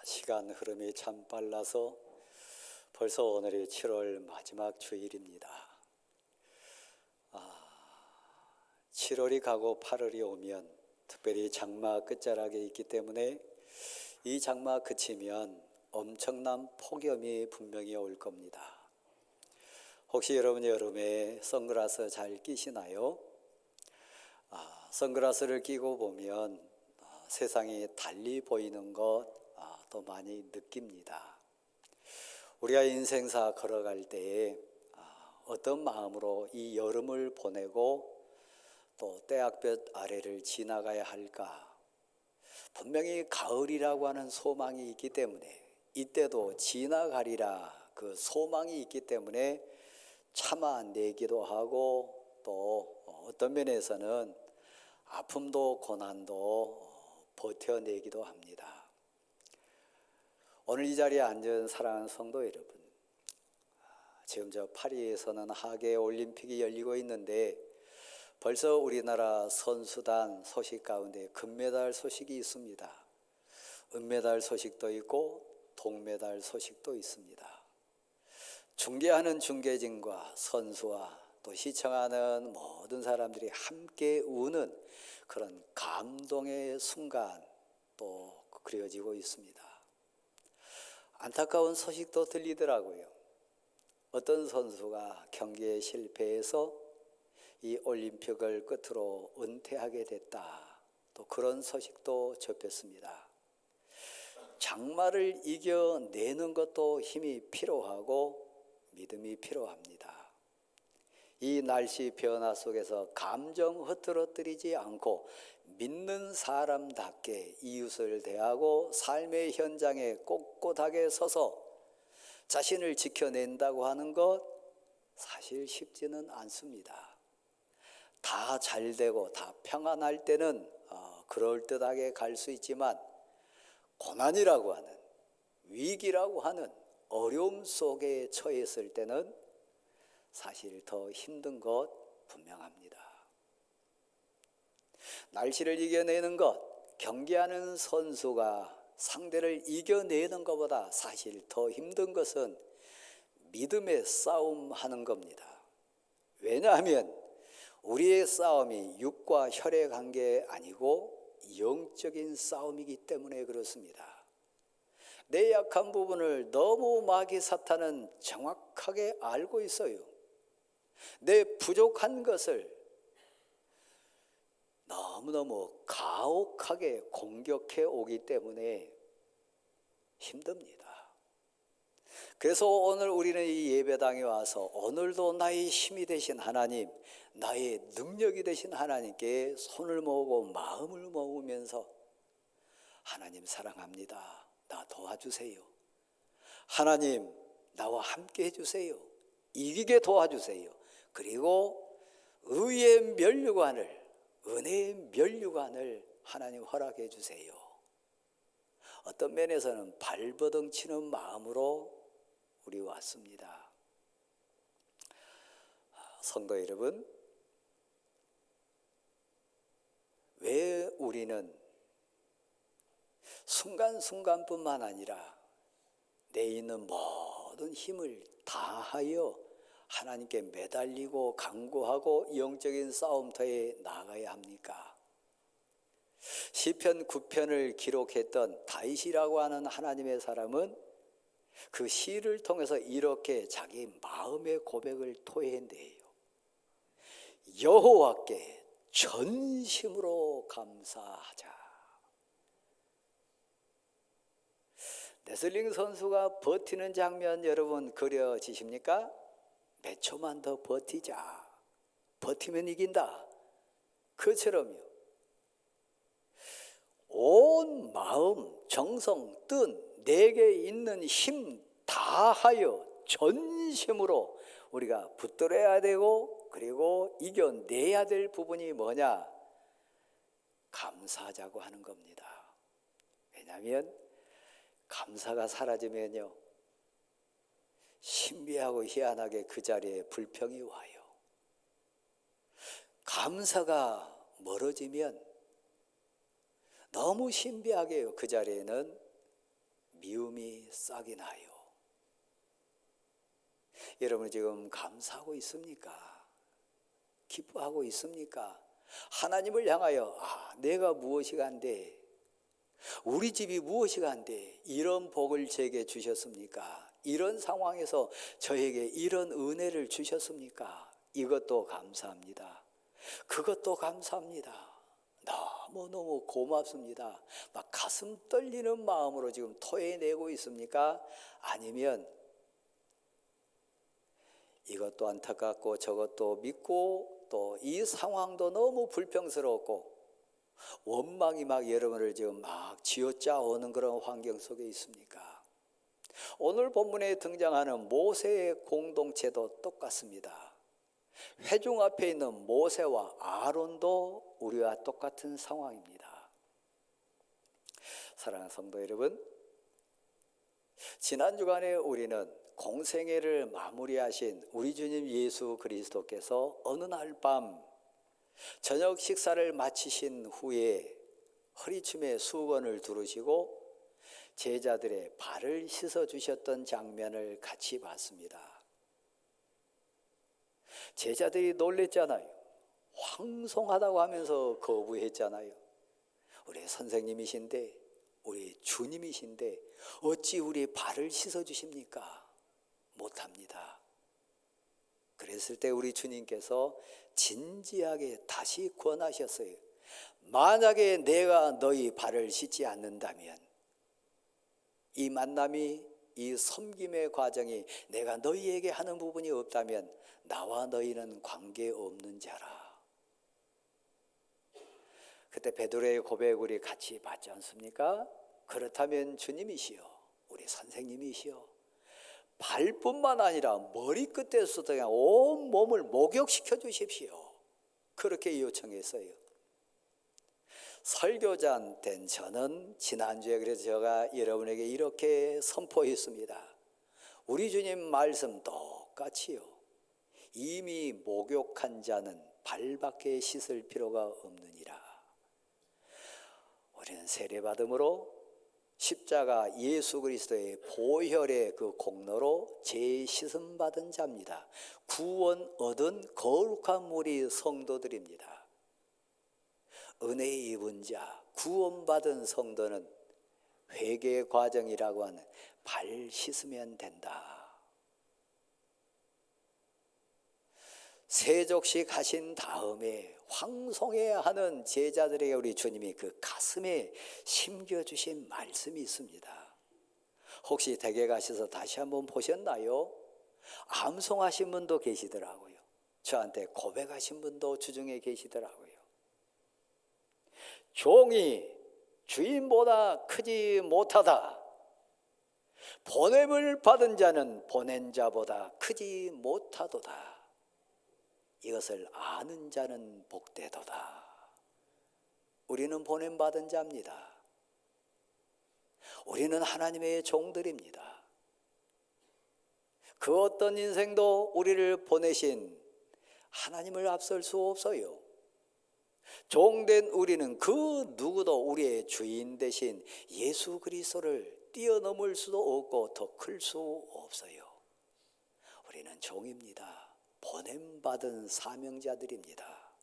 시간 흐름이 참 빨라서 벌써 오늘이 7월 마지막 주일입니다. 7월이 가고 8월이 오면 특별히 장마 끝자락에 있기 때문에 이 장마 그치면 엄청난 폭염이 분명히 올 겁니다. 혹시 여러분 여름에 선글라스 잘 끼시나요? 선글라스를 끼고 보면 세상이 달리 보이는 것 더 많이 느낍니다. 우리가 인생사 걸어갈 때에 어떤 마음으로 이 여름을 보내고 또 떼약볕 아래를 지나가야 할까? 분명히 가을이라고 하는 소망이 있기 때문에 이때도 지나가리라 그 소망이 있기 때문에 참아내기도 하고 또 어떤 면에서는 아픔도 고난도 버텨내기도 합니다. 오늘 이 자리에 앉은 사랑하는 성도 여러분, 지금 저 파리에서는 하계 올림픽이 열리고 있는데 벌써 우리나라 선수단 소식 가운데 금메달 소식이 있습니다. 은메달 소식도 있고 동메달 소식도 있습니다. 중계하는 중계진과 선수와 또 시청하는 모든 사람들이 함께 우는 그런 감동의 순간 또 그려지고 있습니다. 안타까운 소식도 들리더라고요. 어떤 선수가 경기에 실패해서 이 올림픽을 끝으로 은퇴하게 됐다. 또 그런 소식도 접했습니다. 장마를 이겨내는 것도 힘이 필요하고 믿음이 필요합니다. 이 날씨 변화 속에서 감정 흐트러뜨리지 않고 믿는 사람답게 이웃을 대하고 삶의 현장에 꼿꼿하게 서서 자신을 지켜낸다고 하는 것 사실 쉽지는 않습니다. 다 잘되고 다 평안할 때는 그럴듯하게 갈 수 있지만 고난이라고 하는 위기라고 하는 어려움 속에 처했을 때는 사실 더 힘든 것 분명합니다. 날씨를 이겨내는 것, 경기하는 선수가 상대를 이겨내는 것보다 사실 더 힘든 것은 믿음의 싸움하는 겁니다. 왜냐하면 우리의 싸움이 육과 혈의 관계 아니고 영적인 싸움이기 때문에 그렇습니다. 내 약한 부분을 너무 마귀 사탄은 정확하게 알고 있어요. 내 부족한 것을 너무너무 가혹하게 공격해 오기 때문에 힘듭니다. 그래서 오늘 우리는 이 예배당에 와서 오늘도 나의 힘이 되신 하나님, 나의 능력이 되신 하나님께 손을 모으고 마음을 모으면서 하나님 사랑합니다. 나 도와주세요. 하나님 나와 함께 해주세요. 이기게 도와주세요. 그리고 의의 면류관을, 은혜의 면류관을 하나님 허락해 주세요. 어떤 면에서는 발버둥 치는 마음으로 우리 왔습니다. 성도 여러분, 왜 우리는 순간순간뿐만 아니라 내 있는 모든 힘을 다하여 하나님께 매달리고 간구하고 영적인 싸움터에 나가야 합니까? 시편 9편을 기록했던 다윗이라고 하는 하나님의 사람은 그 시를 통해서 이렇게 자기 마음의 고백을 토해낸대요. 여호와께 전심으로 감사하자. 레슬링 선수가 버티는 장면 여러분 그려지십니까? 몇 초만 더 버티자. 버티면 이긴다. 그처럼요. 온 마음, 정성, 뜻, 내게 있는 힘 다하여 전심으로 우리가 붙들어야 되고 그리고 이겨내야 될 부분이 뭐냐? 감사하자고 하는 겁니다. 왜냐하면 감사가 사라지면요 신비하고 희한하게 그 자리에 불평이 와요. 감사가 멀어지면 너무 신비하게요 그 자리에는 미움이 싹이 나요. 여러분 지금 감사하고 있습니까? 기뻐하고 있습니까? 하나님을 향하여 내가 무엇이 간데, 우리 집이 무엇이 간데 이런 복을 제게 주셨습니까? 이런 상황에서 저에게 이런 은혜를 주셨습니까? 이것도 감사합니다. 그것도 감사합니다. 너무너무 고맙습니다. 막 가슴 떨리는 마음으로 지금 토해내고 있습니까? 아니면 이것도 안타깝고 저것도 믿고 또 이 상황도 너무 불평스럽고 원망이 막 여러분을 지금 막 쥐어짜오는 그런 환경 속에 있습니까? 오늘 본문에 등장하는 모세의 공동체도 똑같습니다. 회중 앞에 있는 모세와 아론도 우리와 똑같은 상황입니다. 사랑하는 성도 여러분, 지난 주간에 우리는 공생애를 마무리하신 우리 주님 예수 그리스도께서 어느 날 밤 저녁 식사를 마치신 후에 허리춤에 수건을 두르시고 제자들의 발을 씻어 주셨던 장면을 같이 봤습니다. 제자들이 놀랬잖아요. 황송하다고 하면서 거부했잖아요. 우리 선생님이신데, 우리 주님이신데 어찌 우리 발을 씻어 주십니까? 못합니다. 그랬을 때 우리 주님께서 진지하게 다시 권하셨어요. 만약에 내가 너희 발을 씻지 않는다면, 이 만남이, 이 섬김의 과정이 내가 너희에게 하는 부분이 없다면 나와 너희는 관계없는 자라. 그때 베드로의 고백 우리 같이 봤지 않습니까? 그렇다면 주님이시여, 우리 선생님이시여, 발뿐만 아니라 머리끝에서도 그냥 온 몸을 목욕시켜 주십시오. 그렇게 요청했어요. 설교자 된 저는 지난주에 그래서 제가 여러분에게 이렇게 선포했습니다. 우리 주님 말씀 똑같이요. 이미 목욕한 자는 발밖에 씻을 필요가 없느니라. 우리는 세례받음으로 십자가 예수 그리스도의 보혈의 그 공로로 재씻음 받은 자입니다. 구원 얻은 거룩한 무리 성도들입니다. 은혜 입은 자, 구원받은 성도는 회개 과정이라고 하는 발 씻으면 된다. 세족식 하신 다음에 황송해야 하는 제자들에게 우리 주님이 그 가슴에 심겨주신 말씀이 있습니다. 혹시 댁에 가셔서 다시 한번 보셨나요? 암송하신 분도 계시더라고요. 저한테 고백하신 분도 주중에 계시더라고요. 종이 주인보다 크지 못하다. 보냄을 받은 자는 보낸 자보다 크지 못하도다. 이것을 아는 자는 복되도다. 우리는 보냄받은 자입니다. 우리는 하나님의 종들입니다. 그 어떤 인생도 우리를 보내신 하나님을 앞설 수 없어요. 종된 우리는 그 누구도 우리의 주인 되신 예수 그리스도를 뛰어넘을 수도 없고 더 클 수 없어요. 우리는 종입니다. 보냄받은 사명자들입니다.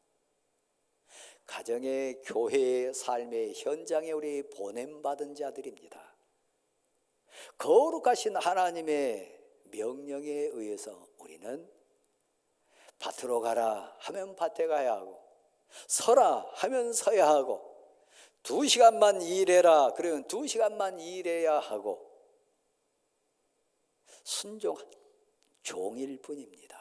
가정의, 교회의 삶의 현장에 우리 보냄받은 자들입니다. 거룩하신 하나님의 명령에 의해서 우리는 밭으로 가라 하면 밭에 가야 하고, 서라 하면 서야 하고, 2시간만 일해라 그러면 2시간만 일해야 하고, 순종한 종일 뿐입니다.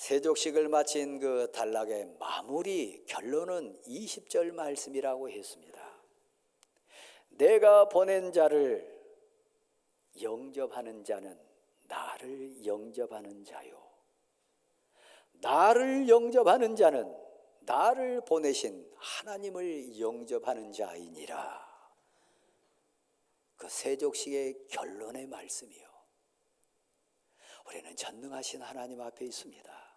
세족식을 마친 그 단락의 마무리 결론은 20절 말씀이라고 했습니다. 내가 보낸 자를 영접하는 자는 나를 영접하는 자요, 나를 영접하는 자는 나를 보내신 하나님을 영접하는 자이니라. 그 세족식의 결론의 말씀이요. 우리는 전능하신 하나님 앞에 있습니다.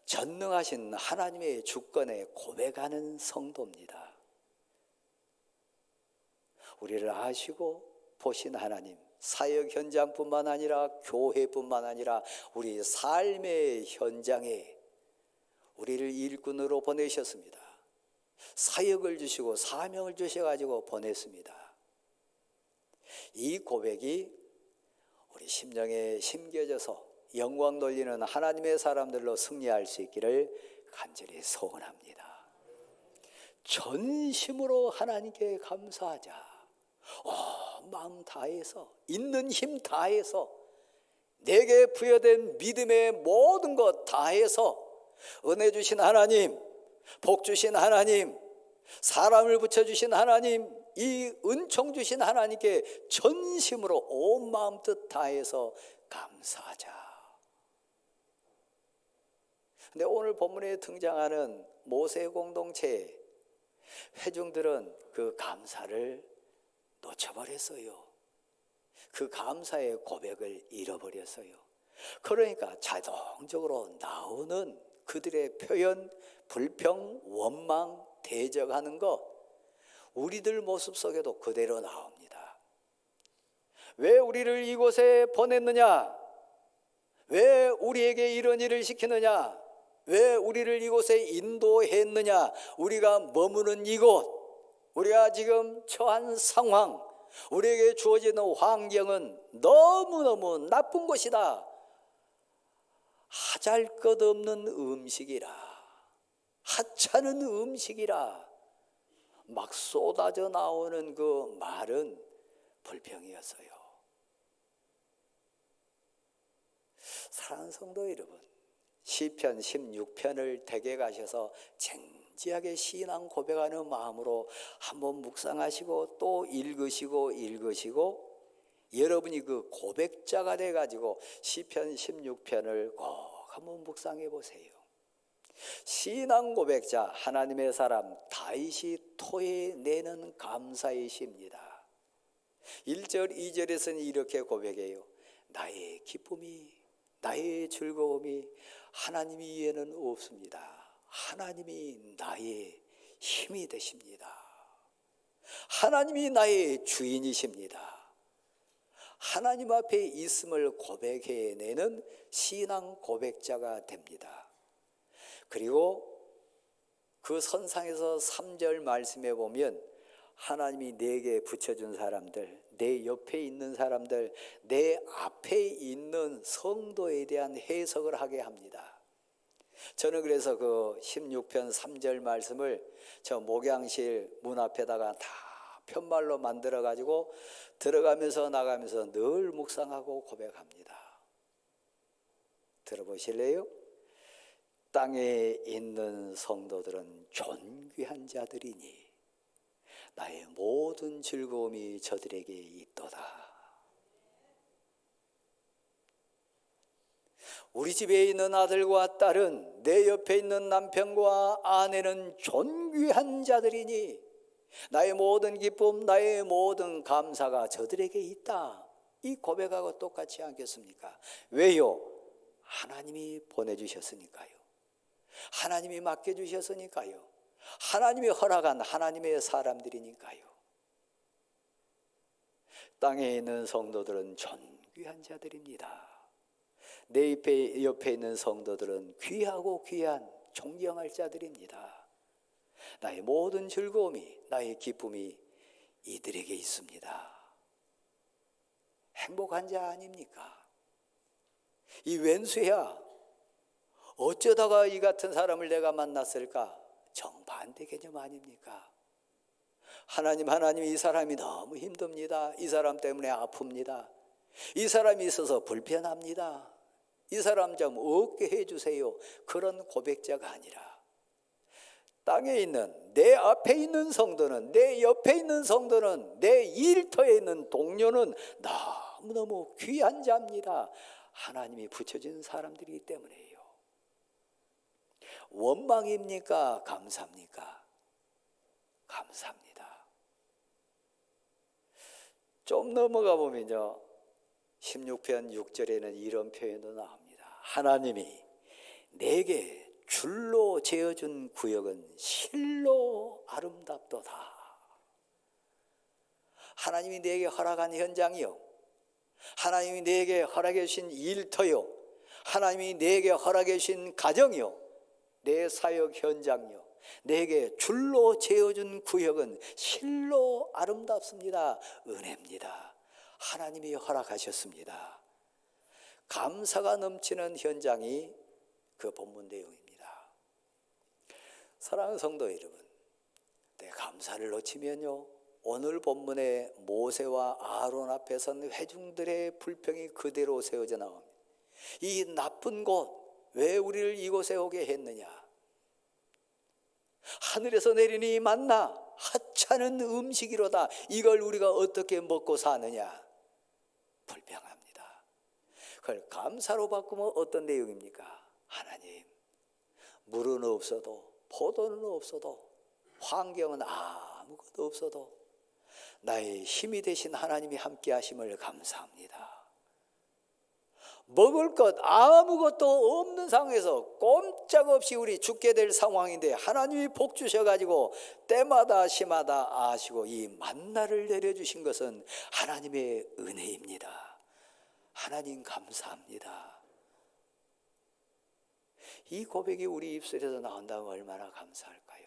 전능하신 하나님의 주권에 고백하는 성도입니다. 우리를 아시고 보신 하나님, 사역 현장뿐만 아니라 교회뿐만 아니라 우리 삶의 현장에 우리를 일꾼으로 보내셨습니다. 사역을 주시고 사명을 주셔가지고 보냈습니다. 이 고백이 우리 심령에 심겨져서 영광 돌리는 하나님의 사람들로 승리할 수 있기를 간절히 소원합니다. 전심으로 하나님께 감사하자. 마음 다해서, 있는 힘 다해서, 내게 부여된 믿음의 모든 것 다해서 은혜 주신 하나님, 복 주신 하나님, 사람을 붙여주신 하나님, 이 은총 주신 하나님께 전심으로 온 마음 뜻 다해서 감사하자. 근데 오늘 본문에 등장하는 모세 공동체의 회중들은 그 감사를 놓쳐버렸어요. 그 감사의 고백을 잃어버렸어요. 그러니까 자동적으로 나오는 그들의 표현, 불평, 원망, 대적하는 것, 우리들 모습 속에도 그대로 나옵니다. 왜 우리를 이곳에 보냈느냐? 왜 우리에게 이런 일을 시키느냐? 왜 우리를 이곳에 인도했느냐? 우리가 머무는 이곳, 우리가 지금 처한 상황, 우리에게 주어지는 환경은 너무너무 나쁜 것이다. 하잘것없는 음식이라, 하찮은 음식이라 막 쏟아져 나오는 그 말은 불평이었어요. 사랑하는 성도 여러분, 시편 16편을 댁에 가셔서 진지하게 신앙 고백하는 마음으로 한번 묵상하시고 또 읽으시고 여러분이 그 고백자가 돼가지고 시편 16편을 꼭 한번 묵상해 보세요. 신앙 고백자 하나님의 사람 다윗이 토해내는 감사의 시입니다. 1절 2절에서는 이렇게 고백해요. 나의 기쁨이, 나의 즐거움이 하나님 이외에는 없습니다. 하나님이 나의 힘이 되십니다. 하나님이 나의 주인이십니다. 하나님 앞에 있음을 고백해내는 신앙 고백자가 됩니다. 그리고 그 선상에서 3절 말씀에 보면 하나님이 내게 붙여준 사람들, 내 옆에 있는 사람들, 내 앞에 있는 성도에 대한 해석을 하게 합니다. 저는 그래서 그 16편 3절 말씀을 저 목양실 문 앞에다가 다 편말로 만들어 가지고 들어가면서 나가면서 늘 묵상하고 고백합니다. 들어보실래요? 땅에 있는 성도들은 존귀한 자들이니 나의 모든 즐거움이 저들에게 있도다. 우리 집에 있는 아들과 딸은, 내 옆에 있는 남편과 아내는 존귀한 자들이니 나의 모든 기쁨, 나의 모든 감사가 저들에게 있다. 이 고백하고 똑같지 않겠습니까? 왜요? 하나님이 보내주셨으니까요. 하나님이 맡겨주셨으니까요. 하나님이 허락한 하나님의 사람들이니까요. 땅에 있는 성도들은 존귀한 자들입니다. 내 옆에 있는 성도들은 귀하고 귀한 존경할 자들입니다. 나의 모든 즐거움이, 나의 기쁨이 이들에게 있습니다. 행복한 자 아닙니까? 이 웬수야, 어쩌다가 이 같은 사람을 내가 만났을까? 정반대 개념 아닙니까? 하나님 이 사람이 너무 힘듭니다. 이 사람 때문에 아픕니다. 이 사람이 있어서 불편합니다. 이 사람 좀 없게 해주세요. 그런 고백자가 아니라 땅에 있는, 내 앞에 있는 성도는, 내 옆에 있는 성도는, 내 일터에 있는 동료는 너무너무 귀한 자입니다. 하나님이 붙여준 사람들이기 때문에요. 원망입니까? 감사합니까? 감사합니다. 좀 넘어가 보면요, 16편 6절에는 이런 표현도 나옵니다. 하나님이 내게 줄로 재어준 구역은 실로 아름답도다. 하나님이 내게 허락한 현장이요, 하나님이 내게 허락해 주신 일터요, 하나님이 내게 허락해 주신 가정이요, 내 사역 현장이요, 내게 줄로 재어준 구역은 실로 아름답습니다. 은혜입니다. 하나님이 허락하셨습니다. 감사가 넘치는 현장이 그 본문 내용입니다. 사랑하는 성도 여러분, 내 감사를 놓치면요, 오늘 본문에 모세와 아론 앞에 선 회중들의 불평이 그대로 세워져 나옵니다. 이 나쁜 곳, 왜 우리를 이곳에 오게 했느냐? 하늘에서 내리니 만나 하찮은 음식이로다. 이걸 우리가 어떻게 먹고 사느냐? 불평합니다. 그걸 감사로 바꾸면 어떤 내용입니까? 하나님, 물은 없어도, 포도는 없어도, 환경은 아무것도 없어도 나의 힘이 되신 하나님이 함께 하심을 감사합니다. 먹을 것 아무것도 없는 상황에서 꼼짝없이 우리 죽게 될 상황인데 하나님이 복 주셔가지고 때마다 시마다 아시고 이 만나를 내려주신 것은 하나님의 은혜입니다. 하나님 감사합니다. 이 고백이 우리 입술에서 나온다면 얼마나 감사할까요?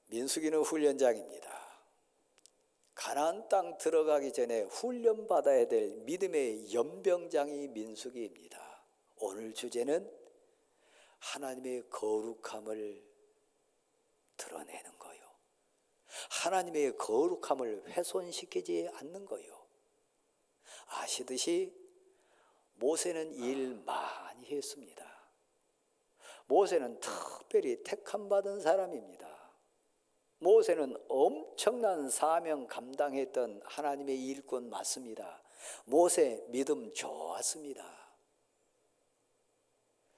민수기는 훈련장입니다. 가나안 땅 들어가기 전에 훈련받아야 될 믿음의 연병장이 민수기입니다. 오늘 주제는 하나님의 거룩함을 드러내는 거요, 하나님의 거룩함을 훼손시키지 않는 거요. 아시듯이 모세는 일 많이 했습니다. 모세는 특별히 택함받은 사람입니다. 모세는 엄청난 사명 감당했던 하나님의 일꾼 맞습니다. 모세 믿음 좋았습니다.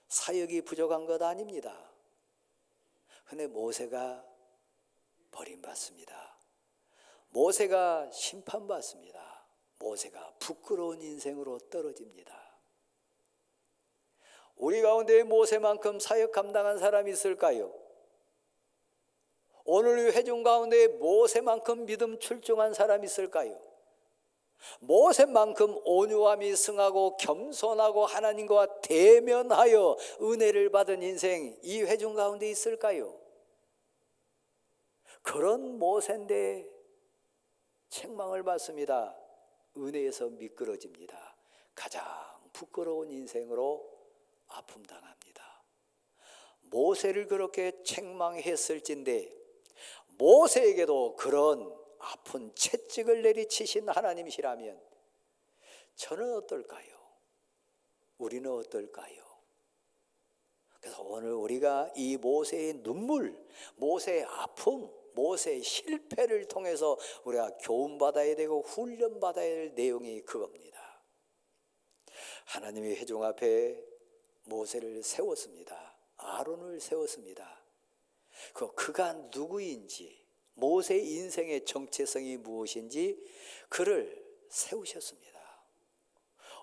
사역이 부족한 것 아닙니다. 그런데 모세가 버림받습니다. 모세가 심판받습니다. 모세가 부끄러운 인생으로 떨어집니다. 우리 가운데 모세만큼 사역 감당한 사람이 있을까요? 오늘 회중 가운데 모세만큼 믿음 출중한 사람이 있을까요? 모세만큼 온유함이 승하고 겸손하고 하나님과 대면하여 은혜를 받은 인생 이 회중 가운데 있을까요? 그런 모세인데 책망을 받습니다. 은혜에서 미끄러집니다. 가장 부끄러운 인생으로 아픔당합니다. 모세를 그렇게 책망했을진데 모세에게도 그런 아픈 채찍을 내리치신 하나님이시라면 저는 어떨까요? 우리는 어떨까요? 그래서 오늘 우리가 이 모세의 눈물, 모세의 아픔, 모세의 실패를 통해서 우리가 교훈받아야 되고 훈련받아야 될 내용이 그겁니다. 하나님의 회중 앞에 모세를 세웠습니다. 아론을 세웠습니다. 그가 누구인지, 모세의 인생의 정체성이 무엇인지 그를 세우셨습니다.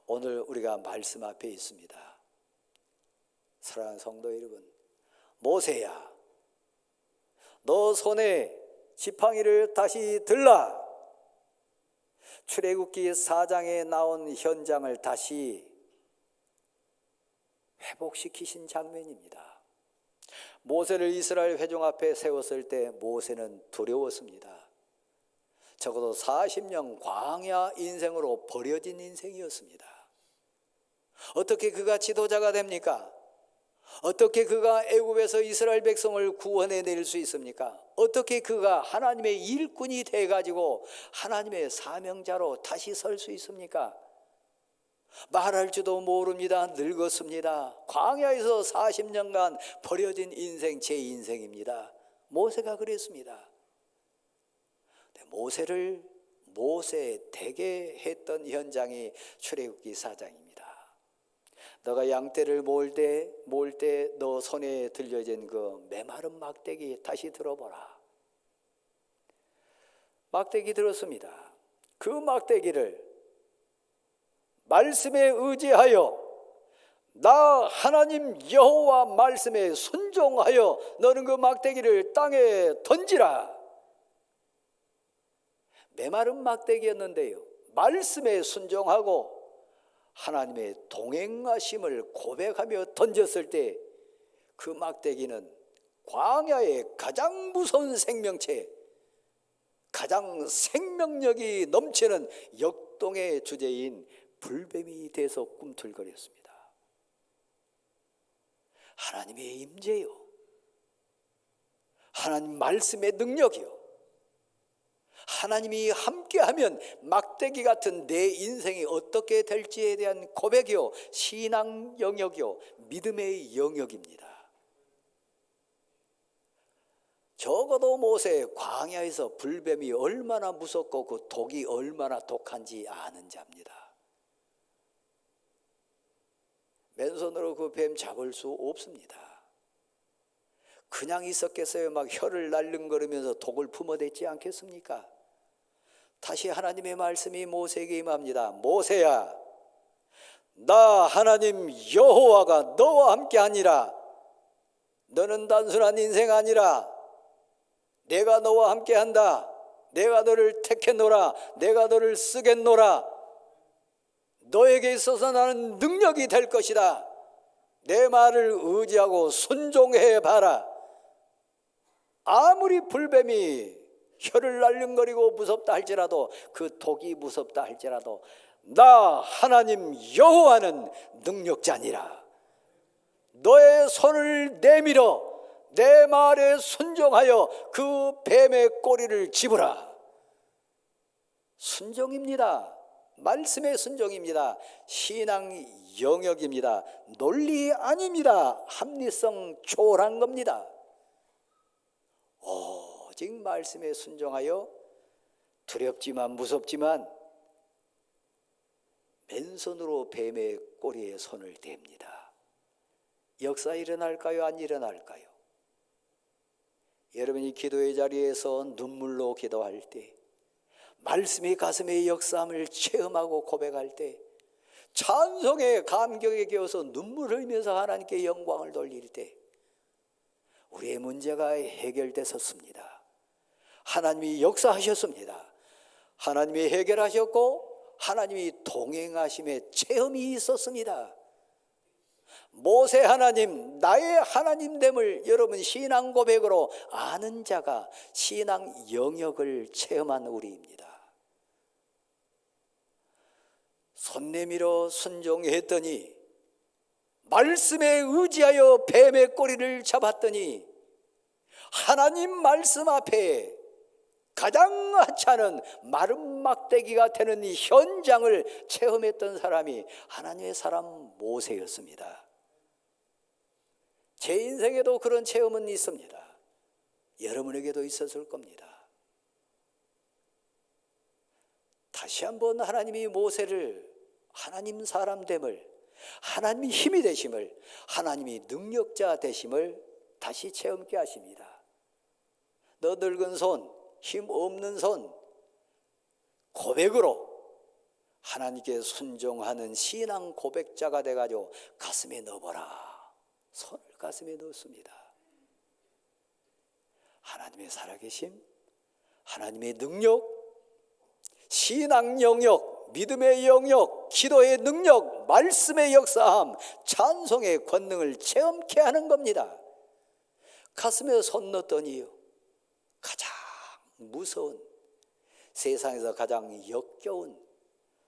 오늘 우리가 말씀 앞에 있습니다. 사랑하는 성도 여러분, 모세야, 너 손에 지팡이를 다시 들라. 출애굽기 4장에 나온 현장을 다시 회복시키신 장면입니다. 모세를 이스라엘 회중 앞에 세웠을 때 모세는 두려웠습니다. 적어도 40년 광야 인생으로 버려진 인생이었습니다. 어떻게 그가 지도자가 됩니까? 어떻게 그가 애굽에서 이스라엘 백성을 구원해낼 수 있습니까? 어떻게 그가 하나님의 일꾼이 돼가지고 하나님의 사명자로 다시 설 수 있습니까? 말할 줄도 모릅니다. 늙었습니다. 광야에서 40년간 버려진 인생, 제 인생입니다. 모세가 그랬습니다. 모세를 모세 되게 했던 현장이 출애굽기 4장입니다. 너가 양떼를 몰 때 너 손에 들려진 그 메마른 막대기 다시 들어보라. 막대기 들었습니다. 그 막대기를 말씀에 의지하여 나 하나님 여호와 말씀에 순종하여 너는 그 막대기를 땅에 던지라. 메마른 막대기였는데요, 말씀에 순종하고 하나님의 동행하심을 고백하며 던졌을 때 그 막대기는 광야의 가장 무서운 생명체, 가장 생명력이 넘치는 역동의 주제인 불뱀이 돼서 꿈틀거렸습니다. 하나님의 임재요, 하나님 말씀의 능력이요, 하나님이 함께하면 막대기 같은 내 인생이 어떻게 될지에 대한 고백이요, 신앙 영역이요, 믿음의 영역입니다. 적어도 모세 광야에서 불뱀이 얼마나 무섭고 그 독이 얼마나 독한지 아는 자입니다. 맨손으로 그 뱀 잡을 수 없습니다. 그냥 있었겠어요? 막 혀를 날름거리면서 독을 품어댔지 않겠습니까? 다시 하나님의 말씀이 모세에게 임합니다. 모세야, 나 하나님 여호와가 너와 함께하니라. 너는 단순한 인생 아니라 내가 너와 함께한다. 내가 너를 택했노라. 내가 너를 쓰겠노라. 너에게 있어서 나는 능력이 될 것이다. 내 말을 의지하고 순종해 봐라. 아무리 불뱀이 혀를 날름거리고 무섭다 할지라도, 그 독이 무섭다 할지라도 나 하나님 여호와는 능력자니라. 너의 손을 내밀어 내 말에 순종하여 그 뱀의 꼬리를 집으라. 순종입니다. 말씀의 순종입니다. 신앙 영역입니다. 논리 아닙니다. 합리성 초월한 겁니다. 오직 말씀에 순종하여 두렵지만 무섭지만 맨손으로 뱀의 꼬리에 손을 댑니다. 역사 일어날까요? 안 일어날까요? 여러분이 기도의 자리에서 눈물로 기도할 때, 말씀이 가슴의 역사함을 체험하고 고백할 때, 찬송의 감격에 겨워서 눈물을 흘리면서 하나님께 영광을 돌릴 때 우리의 문제가 해결됐었습니다. 하나님이 역사하셨습니다. 하나님이 해결하셨고 하나님이 동행하심의 체험이 있었습니다. 모세 하나님, 나의 하나님됨을 여러분 신앙 고백으로 아는 자가 신앙 영역을 체험한 우리입니다. 손 내밀어 순종했더니, 말씀에 의지하여 뱀의 꼬리를 잡았더니, 하나님 말씀 앞에 가장 하찮은 마른 막대기가 되는 이 현장을 체험했던 사람이 하나님의 사람 모세였습니다. 제 인생에도 그런 체험은 있습니다. 여러분에게도 있었을 겁니다. 다시 한번 하나님이 모세를 하나님 사람 됨을, 하나님이 힘이 되심을, 하나님이 능력자 되심을 다시 체험케 하십니다. 너 늙은 손, 힘 없는 손, 고백으로 하나님께 순종하는 신앙 고백자가 돼가지고 가슴에 넣어보라. 손을 가슴에 넣습니다. 하나님의 살아계심, 하나님의 능력, 신앙 영역, 믿음의 영역, 기도의 능력, 말씀의 역사함, 찬송의 권능을 체험케 하는 겁니다. 가슴에 손 넣었더니 가장 무서운, 세상에서 가장 역겨운,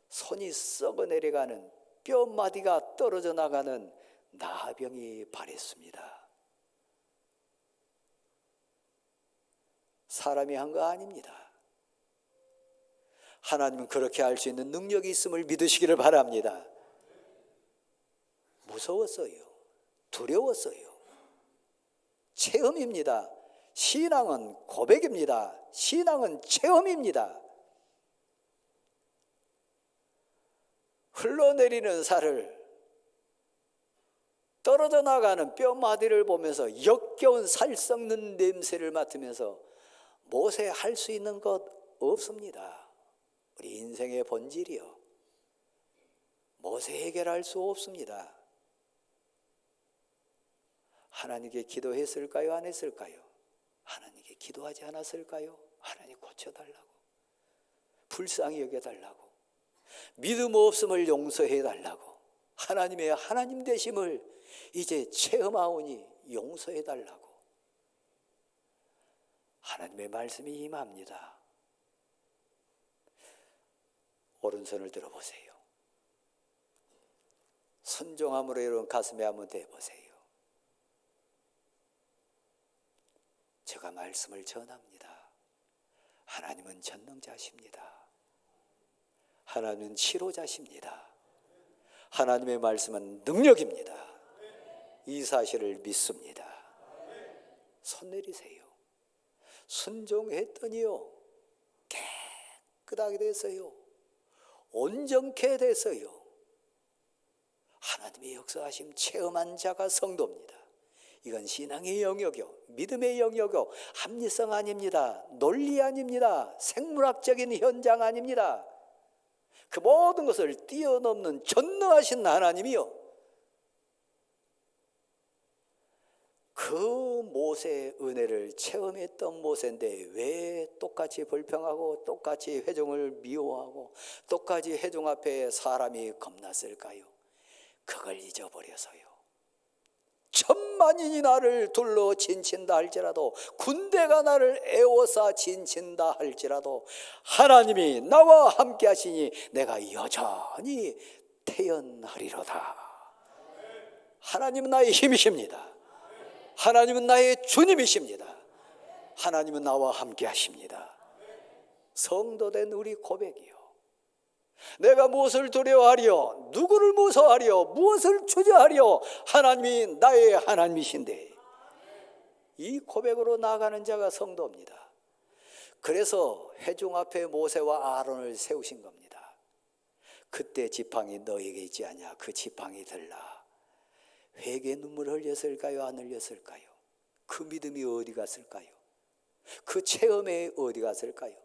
손이 썩어 내려가는, 뼈마디가 떨어져 나가는 나병이 발했습니다. 사람이 한 거 아닙니다. 하나님은 그렇게 할 수 있는 능력이 있음을 믿으시기를 바랍니다. 무서웠어요. 두려웠어요. 체험입니다. 신앙은 고백입니다. 신앙은 체험입니다. 흘러내리는 살을, 떨어져 나가는 뼈마디를 보면서 역겨운 살 썩는 냄새를 맡으면서 모세 할 수 있는 것 없습니다. 우리 인생의 본질이요, 모세 해결할 수 없습니다. 하나님께 기도했을까요? 안 했을까요? 하나님께 기도하지 않았을까요? 하나님 고쳐달라고, 불쌍히 여겨달라고, 믿음 없음을 용서해달라고, 하나님의 하나님 되심을 이제 체험하오니 용서해달라고. 하나님의 말씀이 임합니다. 오른손을 들어보세요. 순종함으로 이룬 가슴에 한번 대보세요. 제가 말씀을 전합니다. 하나님은 전능자십니다. 하나님은 치료자십니다. 하나님의 말씀은 능력입니다. 이 사실을 믿습니다. 손 내리세요. 순종했더니요, 깨끗하게 됐어요. 온전케 됐어요. 하나님의 역사하심 체험한 자가 성도입니다. 이건 신앙의 영역이요, 믿음의 영역이요, 합리성 아닙니다. 논리 아닙니다. 생물학적인 현장 아닙니다. 그 모든 것을 뛰어넘는 전능하신 하나님이요, 그 모세의 은혜를 체험했던 모세인데 왜 똑같이 불평하고 똑같이 회중을 미워하고 똑같이 회중 앞에 사람이 겁났을까요? 그걸 잊어버려서요. 천만인이 나를 둘러 진친다 할지라도, 군대가 나를 에워싸 진친다 할지라도 하나님이 나와 함께 하시니 내가 여전히 태연하리로다. 하나님은 나의 힘이십니다. 하나님은 나의 주님이십니다. 하나님은 나와 함께 하십니다. 성도된 우리 고백이요, 내가 무엇을 두려워하리요? 누구를 무서워하리요? 무엇을 주저하리요? 하나님이 나의 하나님이신데, 이 고백으로 나아가는 자가 성도입니다. 그래서 회중 앞에 모세와 아론을 세우신 겁니다. 그때 지팡이 너에게 있지 않냐? 그 지팡이 들라. 회개의 눈물을 흘렸을까요? 안 흘렸을까요? 그 믿음이 어디 갔을까요? 그 체험이 어디 갔을까요?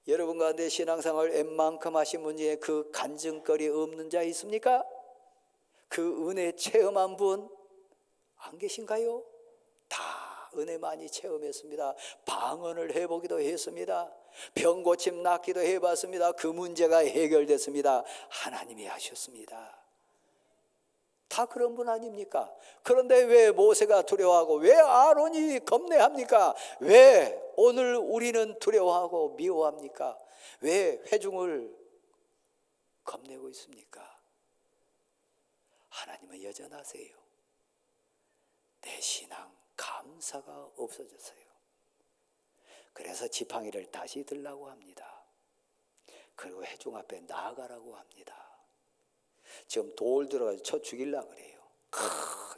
여러분 가운데 신앙생활 웬만큼 하신 분 중에 그 간증거리 없는 자 있습니까? 그 은혜 체험한 분 안 계신가요? 다 은혜 많이 체험했습니다. 방언을 해보기도 했습니다. 병 고침 낫기도 해봤습니다. 그 문제가 해결됐습니다. 하나님이 하셨습니다. 다 그런 분 아닙니까? 그런데 왜 모세가 두려워하고 왜 아론이 겁내합니까? 왜 오늘 우리는 두려워하고 미워합니까? 왜 회중을 겁내고 있습니까? 하나님은 여전하세요. 내 신앙 감사가 없어졌어요. 그래서 지팡이를 다시 들라고 합니다. 그리고 회중 앞에 나아가라고 합니다. 지금 돌 들어가서 쳐 죽이려고 그래요.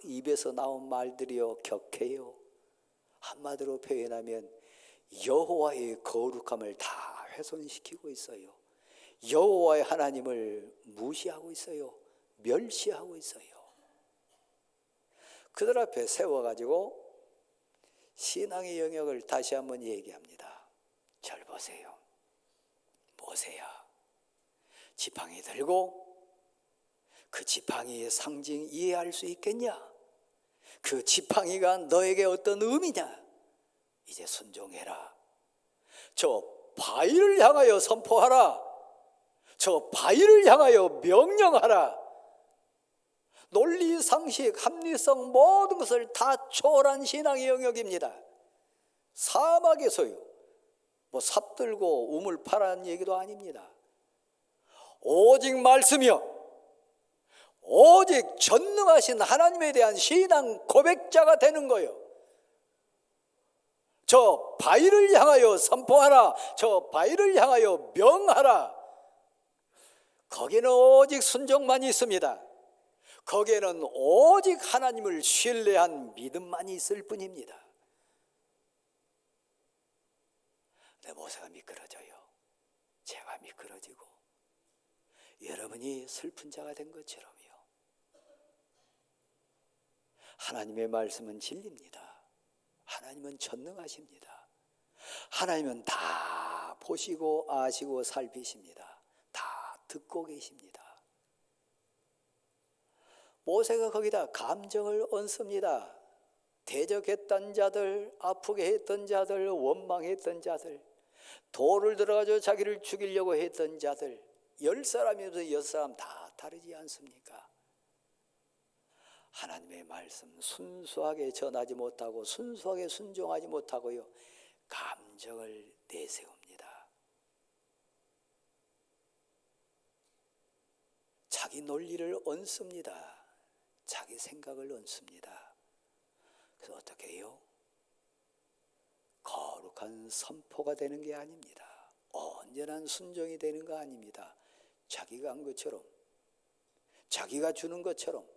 입에서 나온 말들이요 격해요. 한마디로 표현하면 여호와의 거룩함을 다 훼손시키고 있어요. 여호와의 하나님을 무시하고 있어요. 멸시하고 있어요. 그들 앞에 세워가지고 신앙의 영역을 다시 한번 얘기합니다. 절 보세요. 모세야, 지팡이 들고 그 지팡이의 상징 이해할 수 있겠냐? 그 지팡이가 너에게 어떤 의미냐? 이제 순종해라. 저 바위를 향하여 선포하라. 저 바위를 향하여 명령하라. 논리, 상식, 합리성 모든 것을 다 초월한 신앙의 영역입니다. 사막에서요, 뭐 삽들고 우물 파라는 얘기도 아닙니다. 오직 말씀이요, 오직 전능하신 하나님에 대한 신앙 고백자가 되는 거예요. 저 바위를 향하여 선포하라. 저 바위를 향하여 명하라. 거기에는 오직 순종만이 있습니다. 거기에는 오직 하나님을 신뢰한 믿음만이 있을 뿐입니다. 내 모세가 미끄러져요. 제가 미끄러지고 여러분이 슬픈 자가 된 것처럼요. 하나님의 말씀은 진리입니다. 하나님은 전능하십니다. 하나님은 다 보시고 아시고 살피십니다. 다 듣고 계십니다. 모세가 거기다 감정을 얹습니다. 대적했던 자들, 아프게 했던 자들, 원망했던 자들, 돌을 들어가지고 자기를 죽이려고 했던 자들, 10사람이어서 6사람 다 다르지 않습니까? 하나님의 말씀 순수하게 전하지 못하고 순수하게 순종하지 못하고요, 감정을 내세웁니다. 자기 논리를 얹습니다. 자기 생각을 얹습니다. 그래서 어떻게 해요? 거룩한 선포가 되는 게 아닙니다. 온전한 순종이 되는 거 아닙니다. 자기가 한 것처럼, 자기가 주는 것처럼,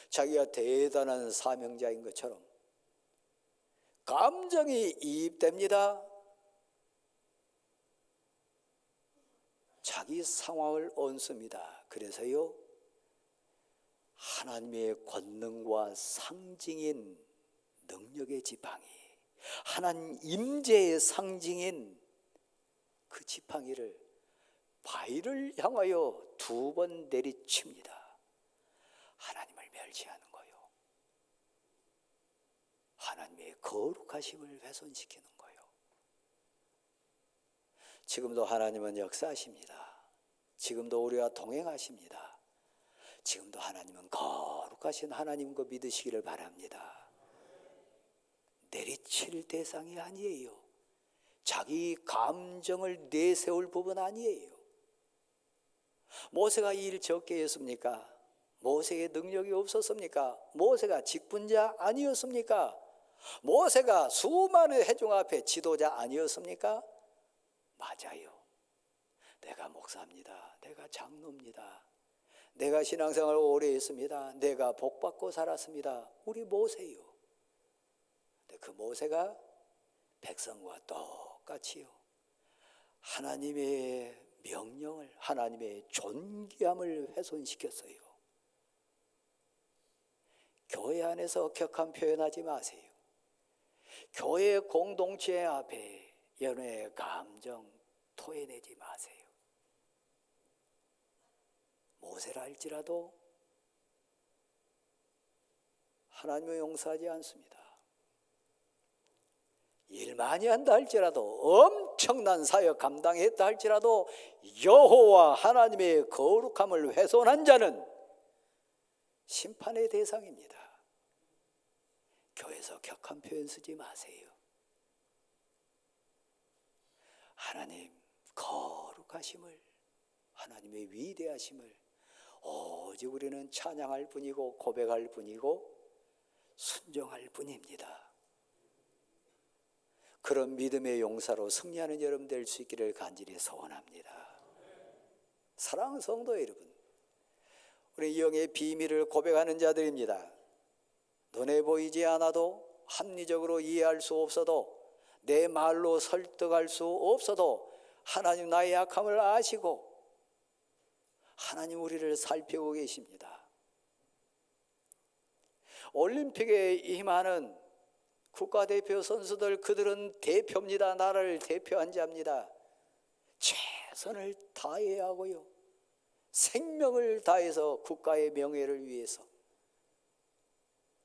자기가 대단한 사명자인 것처럼 감정이 이입됩니다. 자기 상황을 얹습니다. 그래서요, 하나님의 권능과 상징인 능력의 지팡이, 하나님 임재의 상징인 그 지팡이를 바위를 향하여 2번 내리칩니다. 하나님을 멸시하는 거요, 하나님의 거룩하심을 훼손시키는 거요. 지금도 하나님은 역사하십니다. 지금도 우리와 동행하십니다. 지금도 하나님은 거룩하신 하나님 거 믿으시기를 바랍니다. 내리칠 대상이 아니에요. 자기 감정을 내세울 부분 아니에요. 모세가 일 적게 했습니까? 모세의 능력이 없었습니까? 모세가 직분자 아니었습니까? 모세가 수많은 회중 앞에 지도자 아니었습니까? 맞아요. 내가 목사입니다. 내가 장로입니다. 내가 신앙생활을 오래 했습니다. 내가 복받고 살았습니다. 우리 모세요. 근데 그 모세가 백성과 똑같이요, 하나님의 명령을, 하나님의 존귀함을 훼손시켰어요. 교회 안에서 격한 표현하지 마세요. 교회 공동체 앞에 연애의 감정 토해내지 마세요. 모세라 할지라도 하나님을 용서하지 않습니다. 일 많이 한다 할지라도, 엄청난 사역 감당했다 할지라도 여호와 하나님의 거룩함을 훼손한 자는 심판의 대상입니다. 교회에서 격한 표현 쓰지 마세요. 하나님 거룩하심을, 하나님의 위대하심을 오직 우리는 찬양할 뿐이고 고백할 뿐이고 순종할 뿐입니다. 그런 믿음의 용사로 승리하는 여러분 될 수 있기를 간절히 소원합니다. 사랑하는 성도 여러분, 우리 영의 비밀을 고백하는 자들입니다. 눈에 보이지 않아도, 합리적으로 이해할 수 없어도, 내 말로 설득할 수 없어도 하나님 나의 약함을 아시고 하나님 우리를 살피고 계십니다. 올림픽에 임하는 국가대표 선수들, 그들은 대표입니다. 나라를 대표한 자입니다. 최선을 다해야 하고요, 생명을 다해서 국가의 명예를 위해서,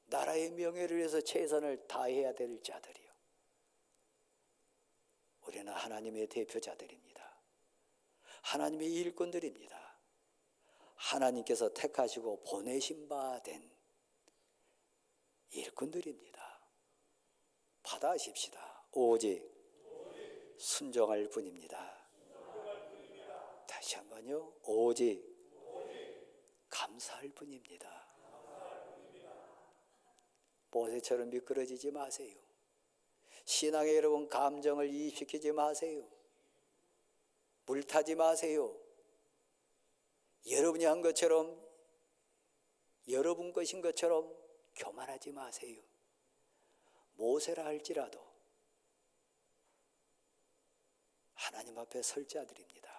나라의 명예를 위해서 최선을 다해야 될 자들이요. 우리는 하나님의 대표자들입니다. 하나님의 일꾼들입니다. 하나님께서 택하시고 보내신 바 된 일꾼들입니다. 받아십시다. 오직 순종할 뿐입니다. 다시 한번요, 오직 감사할 뿐입니다. 모세처럼 미끄러지지 마세요. 신앙의 여러분, 감정을 이입시키지 마세요. 물타지 마세요. 여러분이 한 것처럼, 여러분 것인 것처럼 교만하지 마세요. 모세라 할지라도 하나님 앞에 설 자들입니다.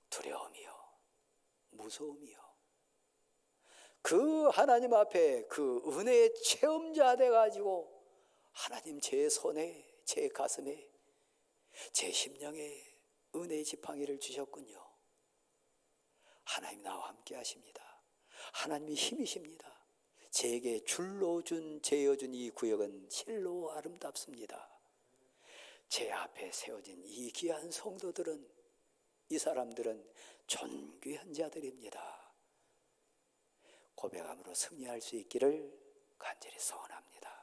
두려움이요, 무서움이요, 그 하나님 앞에 그 은혜의 체험자 돼가지고 하나님 제 손에, 제 가슴에, 제 심령에 은혜의 지팡이를 주셨군요. 하나님 나와 함께 하십니다. 하나님이 힘이십니다. 제게 줄로 재어준 이 구역은 실로 아름답습니다. 제 앞에 세워진 이 귀한 성도들은, 이 사람들은 존귀한 자들입니다. 고백함으로 승리할 수 있기를 간절히 소원합니다.